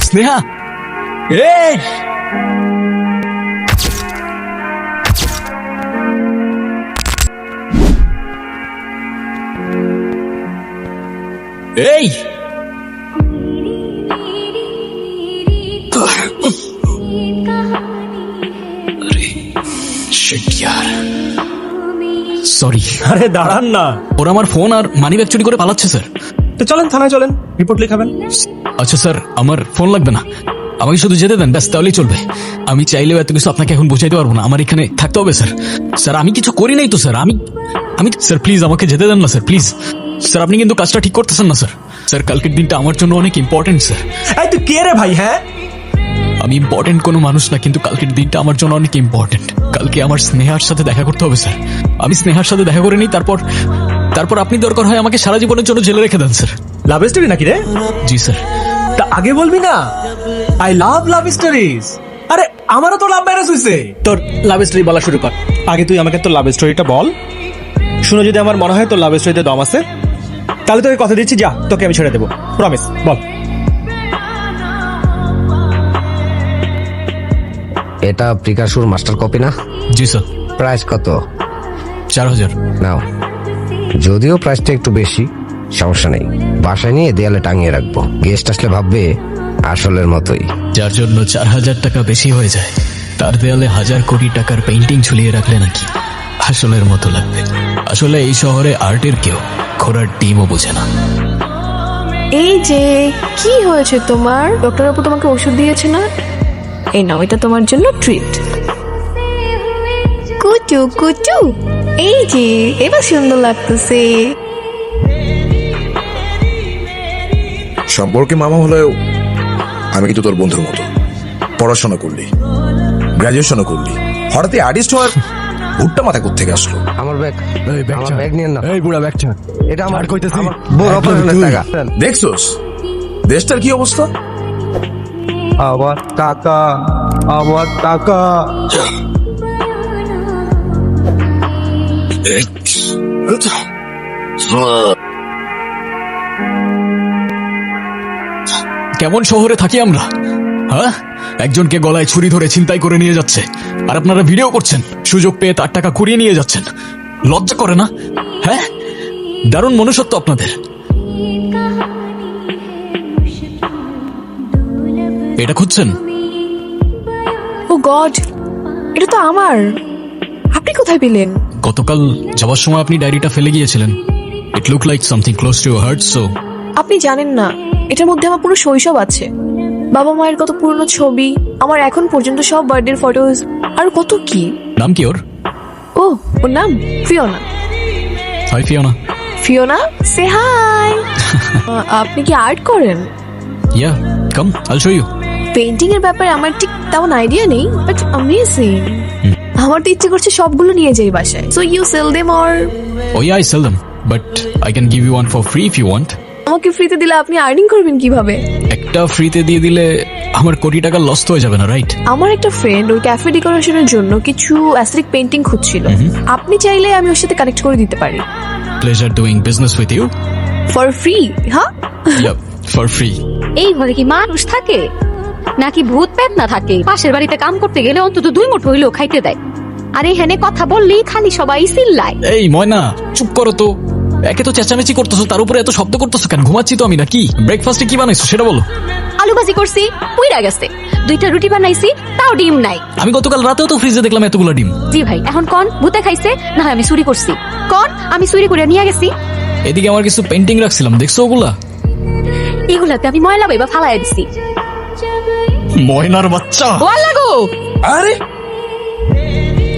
স্নেহা, এই এই সরি। আরে দাঁড়ান না, ওরা আমার ফোন আর মানি ব্যাগ চুরি করে পালাচ্ছে স্যার। তো চলেন থানায়, চলেন রিপোর্ট লিখাবেন। আচ্ছা স্যার, আমার ফোন লাগবে না, আমাকে শুধু যেতে দেন, ব্যাস তাহলেই চলবে। আমি চাইলেও এত কিছু আপনাকে এখন বোঝাইতে পারবো না, আমার এখানে থাকতে হবে স্যার। স্যার আমি কিছু করি নাই তো স্যার, আমি স্যার প্লিজ আমাকে যেতে দেন না স্যার, প্লিজ। স্যার আপনি কিন্তু কাজটা ঠিক করতেছেন না স্যার। স্যার কালকের দিনটা আমার জন্য অনেক ইম্পর্টেন্ট স্যার। এই তুই কে রে ভাই? হ্যাঁ, আমি ইম্পর্টেন্ট কোনো মানুষ না, কিন্তু কালকের দিনটা আমার জন্য অনেক ইম্পর্টেন্ট। কালকে আমার স্নেহার সাথে দেখা করতে হবে স্যার। আমি স্নেহার সাথে দেখা করে নিই, তারপর আপনি দরকার হয় আমাকে সারা জীবনের জন্য জেলে রেখে দেন স্যার। লাভ স্টোরি নাকি রে? জি স্যার। তা আগে বলবি না? I love stories. আরে আমারও তো লাভ ম্যারেজ হইছে। তোর লাভ স্টোরি বলা শুরু কর। আগে তুই আমাকে তোর লাভ স্টোরিটা বল, শুনে যদি আমার মনে হয় তোর লাভ স্টোরিতে দম আছে, তাহলে তোকে কথা দিচ্ছি, যা তোকে আমি ছেড়ে দেবো, প্রমিস। বল। এটা প্রিকাশুর মাস্টার কপি না? জি স্যার। প্রাইস কত? 4000। নাও। যদিও প্রাইসটা একটু বেশি, সমস্যা নেই, বাসায় নিয়ে দেয়ালে টাঙিয়ে রাখবো। গেস্ট আসলে ভাববে আসলের মতোই। যার জন্য 4000 টাকা বেশি হয়ে যায়, তার দেয়ালে 1000 কোটি টাকার পেইন্টিং ঝুলিয়ে রাখলে নাকি আসলের মতো লাগবে। আসলে এই শহরে আর্টের কেউ ঘোড়ার ডিমও বোঝে না। এই যে কি হয়েছে তোমার? ডক্টর আপু তোমাকে ওষুধ দিয়েছে না? এই নাও, এটা তোমার জন্য ট্রিট। কুচু কুচু, এই যে এবার সুন্দর লাগতেছে। সম্পর্কে মামা হলেও আমি কিন্তু তোর বন্ধুর মতো। পড়াশোনা করলি, গ্রাজুয়েশনও করলি, হঠাৎ আর্টিস্ট হওয়ার ভুট্টা মাথা কোত্থেকে আসলো? আমার ব্যাগ, আমার ব্যাগ নিয়ে না। এই বুড়া ব্যাগটা, এটা আমার কইতেছি বড় অপারেশনের টাকা। দেখছোস দেশটার কি অবস্থা? আমার টাকা, আমার টাকা। কেমন শহরে থাকি আমরা, হ্যাঁ? একজনকে গলায় ছুরি ধরে ছিনতাই করে নিয়ে যাচ্ছে, আর আপনারা ভিডিও করছেন, সুযোগ পেয়ে তার টাকা কুড়িয়ে নিয়ে যাচ্ছেন। লজ্জা করে না? হ্যাঁ, দারুণ মনুষ্যত্ব আপনাদের। এটা খুঁজছেন? ও গড, এটা তো আমার। আপনি কোথায় পেলেন? গতকাল যাওয়ার সময় আপনি ডায়েরিটা ফেলে গিয়েছিলেন। ইট look like something close to your heart, so আপনি জানেন না, এটার মধ্যে আমার পুরো শৈশব আছে। বাবা মায়ের কত পুরনো ছবি, আমার এখন পর্যন্ত সব বার্থডে ফটোজ, আর কত কি। নাম কি ওর? ও, ওর নাম Fiona. Hi Fiona. Fiona, say hi. আপনি কি আর্ট করেন? ইয়া, কাম আইল শো ইউ। পেইন্টিং এর ব্যাপারে আমার ঠিক তেমন আইডিয়া নেই, বাট অ্যামেজিং। আমার তো ইচ্ছে করছে সবগুলো নিয়ে যাই বাসায়। So you sell them or? Oh yeah, I sell them, but I can give you one for free if you want. আমাকে ফ্রিতে দিলে আপনি আর্নিং করবেন কিভাবে? একটা ফ্রিতে দিয়ে দিলে আমার কোটি টাকা লস হয়ে যাবে না, রাইট? আমার একটা ফ্রেন্ড ওই ক্যাফে ডেকোরেশনের জন্য কিছু অ্যাস্থেটিক পেইন্টিং খুঁজছিল। আপনি চাইলে আমি ওর সাথে কানেক্ট করে দিতে পারি। Pleasure doing business with you. For free? হ্যাঁ, Yeah, for free. এই ঘরে কি মানুষ থাকে নাকি ভূত পেট না থাকে? পাশের বাড়িতে কাম করতে গেলে অন্তত 2 মুঠো হইলেও খাইতে দেয়, আর এখানে কথা বললেই খালি সবাই চিল্লায়। এই ময়না, চুপ করো তো। একে তো চেঁচামেচি করতেছো, তার উপরে এত শব্দ করতেছো কেন? ঘুমাচ্ছি তো আমি নাকি? ব্রেকফাস্টে কি বানাইছো সেটা বলো। আলু ভাজি করছি, পুইরা গেছে। 2টা রুটি বানাইছি, তাও ডিম নাই। আমি গতকাল রাতেও তো ফ্রিজে দেখলাম এতগুলো ডিম। জি ভাই, এখন কোন ভূতে খাইছে না হয় আমি চুরি করছি? কোন আমি চুরি করে নিয়ে গেছি? এদিকে আমার কিছু পেন্টিং রাখছিলাম, দেখছো ওগুলা? এগুলাতে আমি ময়লা বাইবা ফালাইয়া দিছি। ময়নার বাচ্চা। ওয়াল্লা গো, আরে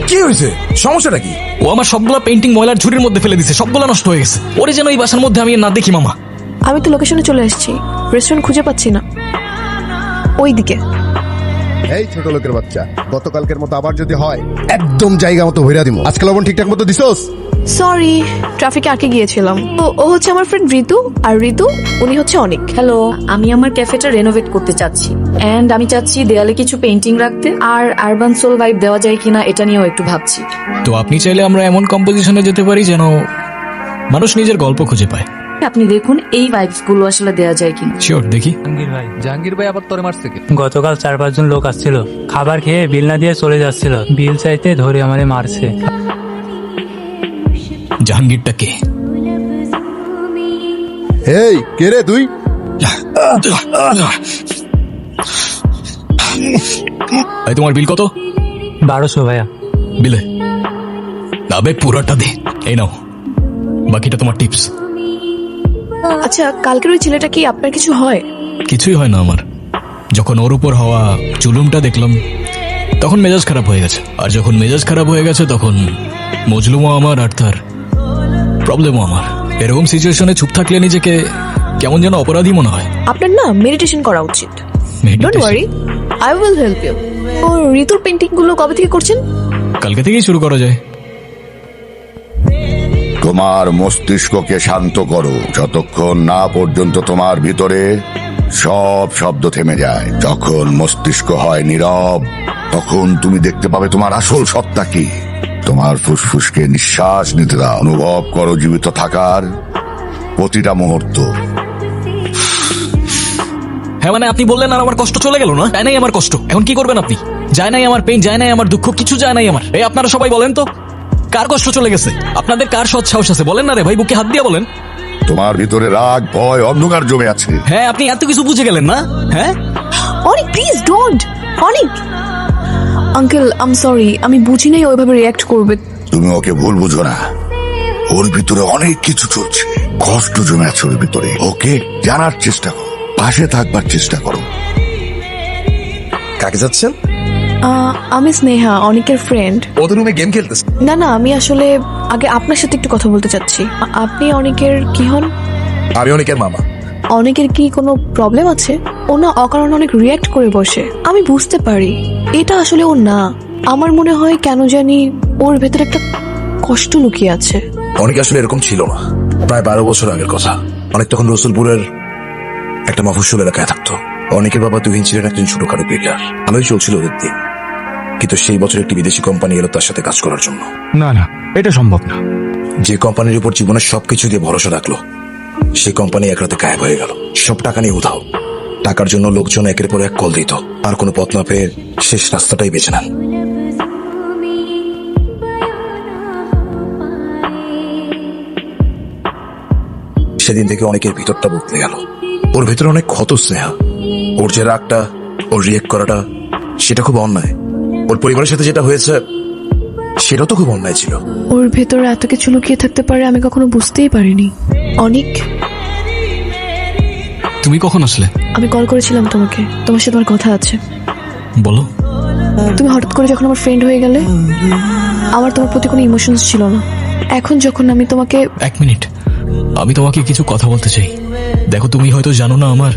কি হয়েছে? সমস্যাটা কি? ও আমার সবগুলা পেন্টিং ময়লার ঝুড়ির মধ্যে ফেলে দিছে, সবগুলা নষ্ট হয়ে গেছে। ওরে যেন এই বাসার মধ্যে আমি আর না দেখি মামা। আমি তো লোকেশনে চলে এসেছি, রেস্টুরেন্ট খুঁজে পাচ্ছি না। ওইদিকে। এই ছোট লোকের বাচ্চা, গতকালকের মতো আবার যদি হয় একদম জায়গা মতো ভইরা দিমু। আজকে লবণ ঠিকঠাক মতো দিছস? সরি, ট্রাফিকে আটকে গিয়েছিলাম। ও হচ্ছে আমার ফ্রেন্ড ঋতু, আর ঋতু উনি হচ্ছে অনেক। হ্যালো, আমি আমার ক্যাফেটা রেনোভেট করতে চাচ্ছি, এন্ড আমি চাচ্ছি দেয়ালে কিছু পেইন্টিং রাখতে, আর আরবান সোল ভাইব দেওয়া যায় কিনা এটা নিয়েও একটু ভাবছি। তো আপনি চাইলে আমরা এমন কম্পোজিশনে যেতে পারি যেন মানুষ নিজের গল্প খুঁজে পায়। আপনি দেখুন এই ভাইবস গুলো আসলে দেওয়া যায় কিনা। শিওর, দেখি। জাহাঙ্গীর ভাই আবার তোরে মারছে কে? গতকাল 4-5 জন লোক আসছিল, খাবার খেয়ে বিল না দিয়ে চলে যাচ্ছিল। বিল চাইতে ধরে আমারে মারছে। জাহাঙ্গীরটা কে? এই কে রে তুই? এই তোমার বিল কত? 1200 ভাইয়া। বিলে তবে পুরোটা দে। এই নাও, বাকিটা তোমার টিপস। আচ্ছা, কালকের ওই ছেলেটা কি আপনার কিছু হয়? কিছুই হয় না আমার। যখন ওর উপর হওয়া জুলুমটা দেখলাম তখন মেজাজ খারাপ হয়ে গেছে, আর যখন মেজাজ খারাপ হয়ে গেছে তখন মজলুমও আমার আর তার প্রবলেমও আমার। এরকম সিচুয়েশনে চুপ থাকলে নিজেকে কেমন যেন অপরাধী মনে হয়। আপনার না মেডিটেশন করা উচিত। Don't Meditation? Worry, I will help you. ও ঋতুর পেন্টিং গুলো কবে থেকে করছেন? কালকে থেকেই শুরু করা যায়। তোমার মস্তিষ্ককে শান্ত করো যতক্ষণ না পর্যন্ত তোমার ভিতরে সব শব্দ থেমে যায়। যখন মস্তিষ্ক হয় নীরব, তখন তুমি দেখতে পাবে তোমার আসল সত্তা কি। তোমার ফুসফুসকে নিঃশ্বাস নিতে দাও, অনুভব করো জীবিত থাকার প্রতিটা মুহূর্ত। হ্যাঁ মানে আপনি বললেন আর আমার কষ্ট চলে গেল না? যায় নাই আমার কষ্ট, এখন কি করবেন আপনি? যায় নাই আমার পেইন, যায় নাই আমার দুঃখ, কিছু যায় নাই আমার। এই আপনারা সবাই বলেন তো, কার কষ্ট চলে গেছে? আপনাদের কার সৎ সাহস আছে বলেন না রে ভাই, বুকে হাত দিয়ে বলেন। তোমার ভিতরে রাগ, ভয়, অন্ধকার জমে আছে। হ্যাঁ আপনি এত কিছু বুঝে গেলেন না? হ্যাঁ Anik please don't. Anik uncle I am sorry, আমি বুঝি নাই ওইভাবে রিঅ্যাক্ট করবে। তুমি ওকে ভুল বুঝো না, ওর ভিতরে অনেক কিছু চলছে, কষ্ট জমে আছে ওর ভিতরে। ওকে জানার চেষ্টা করো, পাশে থাকবার চেষ্টা করো। কাকে যাচ্ছেন? আমি স্নেহা, অনিকের ফ্রেন্ড। ওদের রুমে গেম খেলতেছে। না না, আমি আসলে আগে আপনার সাথে একটু কথা বলতে চাচ্ছি। আপনি অনিকের কি হন? আমি অনেকের মামা। অনেকের কি কোনো প্রবলেম আছে? ও না অকারণে অনেক রিয়্যাক্ট করে বসে, আমি বুঝতে পারি এটা আসলে ও না। আমার মনে হয় কেন জানি ওর ভেতরে একটা কষ্ট লুকিয়ে আছে। অনেক আসলে এরকম ছিল না, প্রায় 12 বছর আগের কথা। অনেক তখন রসুলপুরের একটা মফস্বল এলাকায় থাকতো। অনেকের বাবা তুহিন ছিলেন একজন ছোটখাটো বেকার। ভালোই চলছিল ওদের দিন, কিন্তু সেই বছর একটি বিদেশি কোম্পানি এলো তার সাথে কাজ করার জন্য। না না, এটা সম্ভব না। যে কোম্পানির উপর জীবনের সবকিছু দিয়ে ভরসা রাখলো, সেই কোম্পানি এক রাতে গায়েব হয়ে গেল। সব টাকা নিয়ে উধাও। টাকার জন্য লোকজন একের পর এক কল দিত, আর কোনো পথ না পেয়ে শেষ রাস্তাটাই বেছে নেন। সেদিন থেকে অনেকের ভিতরটা বদলে গেল। ওর ভিতরে অনেক ক্ষত স্নেহা। ওর যে রাগটা, ওর রিয়েক্ট করাটা, সেটা খুব অন্যায়। ওর পরিবারের সাথে যেটা হয়েছে সেটাও তো খুব অন্যায় ছিল। ওর ভেতরে এত কিছু লুকিয়ে থাকতে পারে আমি কখনো বুঝতেই পারিনি। অনিক, তুমি কখন আসলে? আমি কল করেছিলাম তোমাকে, তোমার সাথে আমার কথা আছে। বলো। তুমি হঠাৎ করে যখন আমার ফ্রেন্ড হয়ে গেলে, আমার তোমার প্রতি কোনো ইমোশনস ছিল না। এখন যখন আমি তোমাকে... এক মিনিট, আমি তোমাকে কিছু কথা বলতে চাই। দেখো তুমি হয়তো জানো না, আমার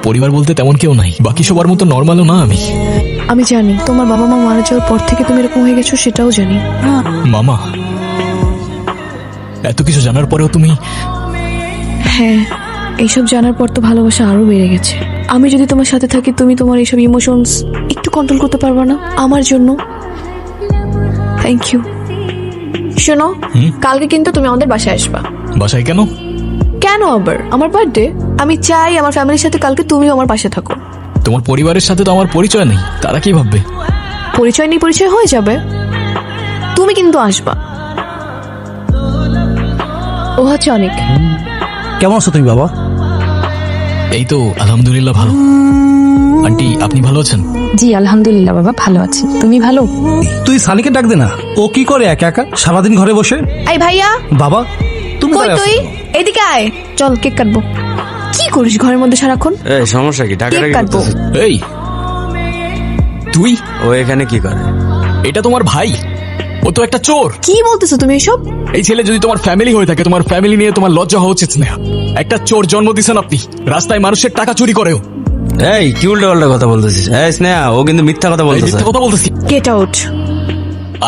পরিবার বলতে তেমন কেউ নাই, বাকি সবার মতো নর্মালও না আমি। আমি জানি তোমার বাবা মা মারা যাওয়ার পর থেকে তুমি এরকম হয়ে গেছো, সেটাও জানি। মামা, এত কিছু জানার পরেও তুমি... হ্যাঁ, এইসব জানার পর তো ভালোবাসা আরো বেড়ে গেছে। আমি যদি তোমার সাথে থাকি, তুমি তোমার এইসব ইমোশনস একটু কন্ট্রোল করতে পারবে না আমার জন্য? Thank you. শোনো, কালকে কিন্তু তুমি আমাদের বাসায় আসবা। বাসায় কেন? কেন আবার? আমার বার্থডে। আমি চাই আমার ফ্যামিলির সাথে কালকে তুমিও আমার পাশে থাকো। তোমার পরিবারের সাথে তো আমার পরিচয় নেই, তারা কি ভাববে? পরিচয় নেই, পরিচয় হয়ে যাবে। তুমি কিন্তু আসবা। ও হচ্ছে অনেক। কেমন আছো তুমি বাবা? এই তো আলহামদুলিল্লাহ ভালো। আন্টি আপনি ভালো আছেন? জি আলহামদুলিল্লাহ বাবা, ভালো আছি। তুমি ভালো? তুই সানিকে ডাক দে না, ও কি করে একা একা সারাদিন ঘরে বসে? এই ভাইয়া, বাবা তুমি কই তুই? এদিকে আয়, চল কেক কাটবো। কি করিস ঘরের মধ্যে সারাক্ষণ? এই সমস্যা কি? কেক কাটবো। এই তুই ও এখানে কি করে? এটা তোমার ভাই, ও তো একটা চোর। কি বলতেছো তুমি এসব? এই ছেলে যদি তোমার ফ্যামিলি হয়ে থাকে, তোমার ফ্যামিলি নিয়ে তোমার লজ্জা হওয়া উচিত না। একটা চোর জন্ম দিছেন আপনি, রাস্তায় মানুষের টাকা চুরি করেও। এই কি উল্টা পাল্টা কথা বলতেছিস? এই স্নেহা, ও কিন্তু মিথ্যা কথা এই বলতেছে। মিথ্যা কথা বলতেছি? Get out.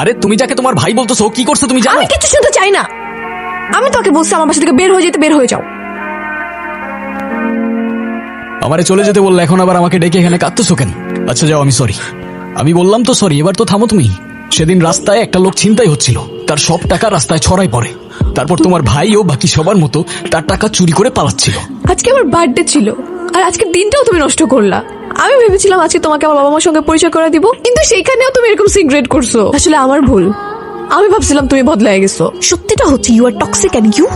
আরে তুমি যাকে তোমার ভাই বলতেছো, ও কি করছে তুমি জানো? আমি কিছু শুনতে চাই না। আমি তোকে বলছি আমার বাসা থেকে বের হয়ে যেতে, বের হয়ে যাও। আমারে চলে যেতে বললে, এখন আবার আমাকে ডেকে এখানে কাঁদতেছো কেন? আচ্ছা যাও, আমি সরি। আমি বললাম তো সরি, এবার তো থামো তুমি। সেদিন রাস্তায় একটা লোক ছিনতাই হচ্ছিল, তার সব টাকা রাস্তায় ছড়াই পড়ে। তারপর তোমার ভাইও বাকি সবার মতো তার টাকা চুরি করে পালাচ্ছিল। আজকে আমার বার্থডে ছিল, আর আজকের দিনটাও তুমি নষ্ট করলা। আমি ভেবেছিলাম আজকে তোমাকে আমার বাবা মার সঙ্গে পরিচয় করে দিব, কিন্তু সেইখানেও তুমি এরকম সিগারেট করছো। আসলে আমার ভুল, আমি ভাবছিলাম তুমি বদলায় গেছো। সত্যিটা হচ্ছে you are toxic and you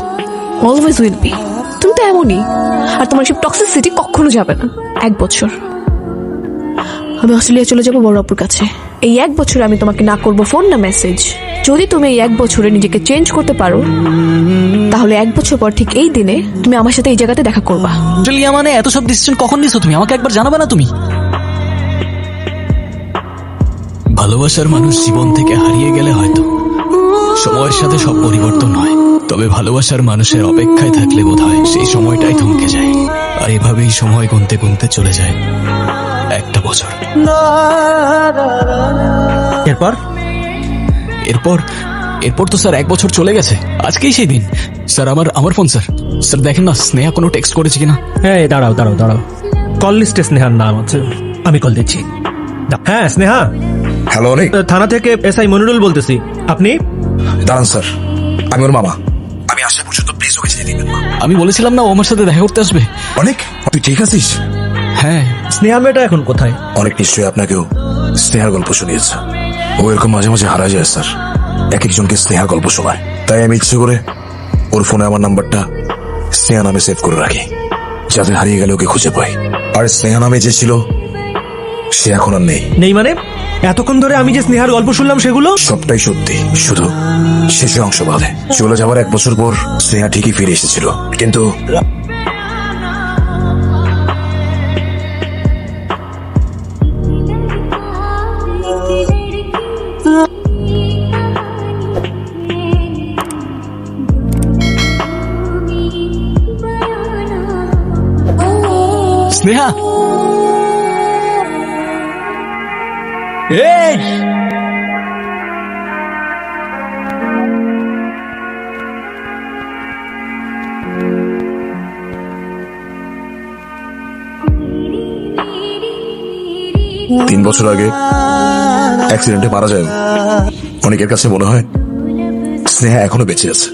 always will be. তুমি তো এমনই, আর তোমার সব টক্সিসিটি কখনো যাবে না। 1 বছর আমি অস্ট্রেলিয়া চলে যাবো বড় আপুর কাছে। এই 1 বছরে আমি তোমাকে না করব ফোন না মেসেজ। যদি তুমি এই 1 বছরে নিজেকে চেঞ্জ করতে পারো, তাহলে 1 বছর পর ঠিক এই দিনে তুমি আমার সাথে এই জায়গাতে দেখা করবা। অস্ট্রেলিয়া মানে এত সব ডিসিশন কখন নিছো তুমি? আমাকে একবার জানাবে না তুমি? ভালোবাসার মানুষ জীবন থেকে হারিয়ে গেলে হয়তো সময়ের সাথে সব পরিবর্তন হয়, তবে ভালোবাসার মানুষের অপেক্ষায় থাকলে বোধহয় সেই সময়টাই থমকে যায়। আর এভাবেই সময় গুনতে গুনতে চলে যায় 1টা বছর। এরপর এরপর এরপর তো স্যার 1 বছর চলে গেছে। আজকেই সেই দিন। স্যার আমার ফোন স্যার। স্যার দেখেন না স্নেহা কোনো টেক্সট করেছে কিনা। হ্যাঁ, দাঁড়াও দাঁড়াও দাঁড়াও, কল লিস্টে স্নেহার নাম আছে, আমি কল দিচ্ছি। হ্যাঁ স্নেহা, হ্যালো অনেক। থানা থেকে এসআই মনিরুল বলতেছি। আপনি? দাঁড়ান স্যার, আমি ওর মামা। আমি আসা পর্যন্ত প্লিজ ওকে যেতে দিবেন না। আমি বলেছিলাম না ও আমার সাথে দেখা করতে আসবে। অনেক, তুই ঠিক আছিস? হ্যাঁ। স্নেহা মেয়েটা এখন কোথায়? অনেক নিশ্চয়ই আপনাকেও স্নেহার গল্প শুনিয়েছে। ও এরকম মাঝে মাঝে হারা যায় স্যার, এক একজনকে স্নেহার গল্প শোনায়। তাই আমি ইচ্ছে করে ওর ফোনে আমার নাম্বারটা স্নেহা নামে সেভ করে রাখি, যাতে হারিয়ে গেলে ওকে খুঁজে পাই। আর স্নেহা নামে যে ছিল সে এখন আর নেই। নেই মানে? এতক্ষণ ধরে আমি যে স্নেহার গল্প শুনলাম সেগুলো সবটাই সত্যি, শুধু শেষের অংশ বাদে। চলে যাবার 1 বছর পর স্নেহা ঠিকই ফিরে এসেছিল, কিন্তু স্নেহা, এই 3 বছর আগে অ্যাক্সিডেন্টে মারা যায়। অনেকের কাছে মনে হয় স্নেহা এখনো বেঁচে আছে।